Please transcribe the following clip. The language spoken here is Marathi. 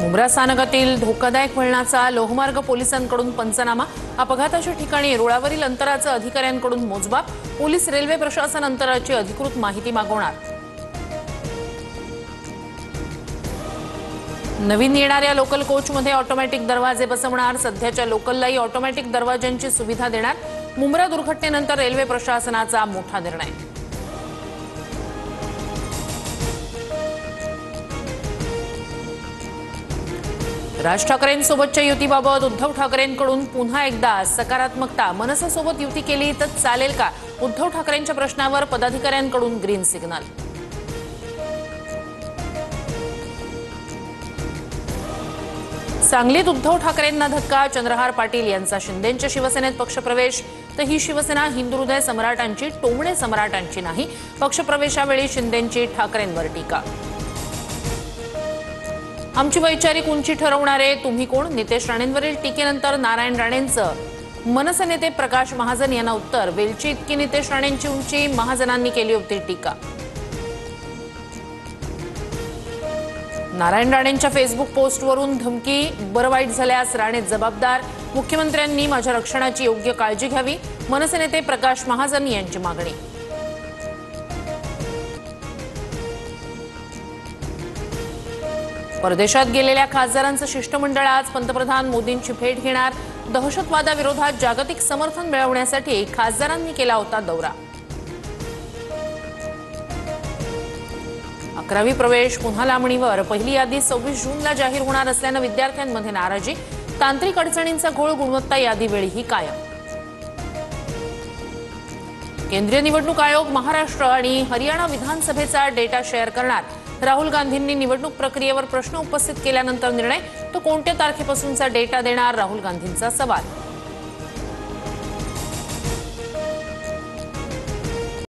मुंब्रा स्थानकातील धोकादायक वळणाचा लोहमार्ग पोलिसांकडून पंचनामा। अपघाताच्या ठिकाणी रुळावरील अंतराचा अधिकाऱ्यांकडून मोजमाप। पोलीस रेल्वे प्रशासन अंतराची अधिकृत माहिती मागवणार। नवीन येणाऱ्या लोकल कोचमध्ये ऑटोमॅटिक दरवाजे बसवणार। सध्याच्या लोकललाही ऑटोमॅटिक दरवाजांची सुविधा देणार। मुंब्रा दुर्घटनेनंतर रेल्वे प्रशासनाचा मोठा निर्णय। राज ठाकरेंसोबतच्या युतीबाबत उद्धव ठाकरेंकडून पुन्हा एकदा सकारात्मकता। मनसेसोबत युती केली तर चालेल का? उद्धव ठाकरेंच्या प्रश्नावर पदाधिकाऱ्यांकडून ग्रीन सिग्नल। सांगलीत उद्धव ठाकरेंना धक्का। चंद्रहार पाटील यांचा शिंदेंच्या शिवसेनेत पक्षप्रवेश। तर ही शिवसेना हिंदुहृदय सम्राटांची, टोमणे सम्राटांची नाही। पक्षप्रवेशावेळी शिंदेंची ठाकरेंवर टीका। आमची वैचारिक उंची ठरवणारे तुम्ही कोण? नितेश राणेंवरील टीकेनंतर नारायण राणेंचं मनसे नेते प्रकाश महाजन यांना उत्तर। वेलची इतकी नितेश राणेंची उंची, महाजनांनी केली होती टीका। नारायण राणेंच्या फेसबुक पोस्टवरून धमकी। बरं वाईट झाल्यास राणे जबाबदार। मुख्यमंत्र्यांनी माझ्या रक्षणाची योग्य काळजी घ्यावी। मनसे नेते प्रकाश महाजन यांची मागणी। परदेशात गेलेल्या खासदारांचं शिष्टमंडळ आज पंतप्रधान मोदींची भेट घेणार। दहशतवादाविरोधात जागतिक समर्थन मिळवण्यासाठी खासदारांनी केला होता दौरा। 11वी प्रवेश पुन्हा लांबणीवर। पहिली यादी 26 जूनला जाहीर होणार असल्यानं विद्यार्थ्यांमध्ये नाराजी। तांत्रिक अडचणींचा घोळ, गुणवत्ता यादीवेळीही कायम। केंद्रीय निवडणूक आयोग महाराष्ट्र आणि हरियाणा विधानसभेचा डेटा शेअर करणार। राहुल गांधींनी निवडणूक प्रक्रियेवर प्रश्न उपस्थित केल्यानंतर निर्णय। तो कोणत्या तारखेपासूनचा डेटा देणार? राहुल गांधींचा सवाल।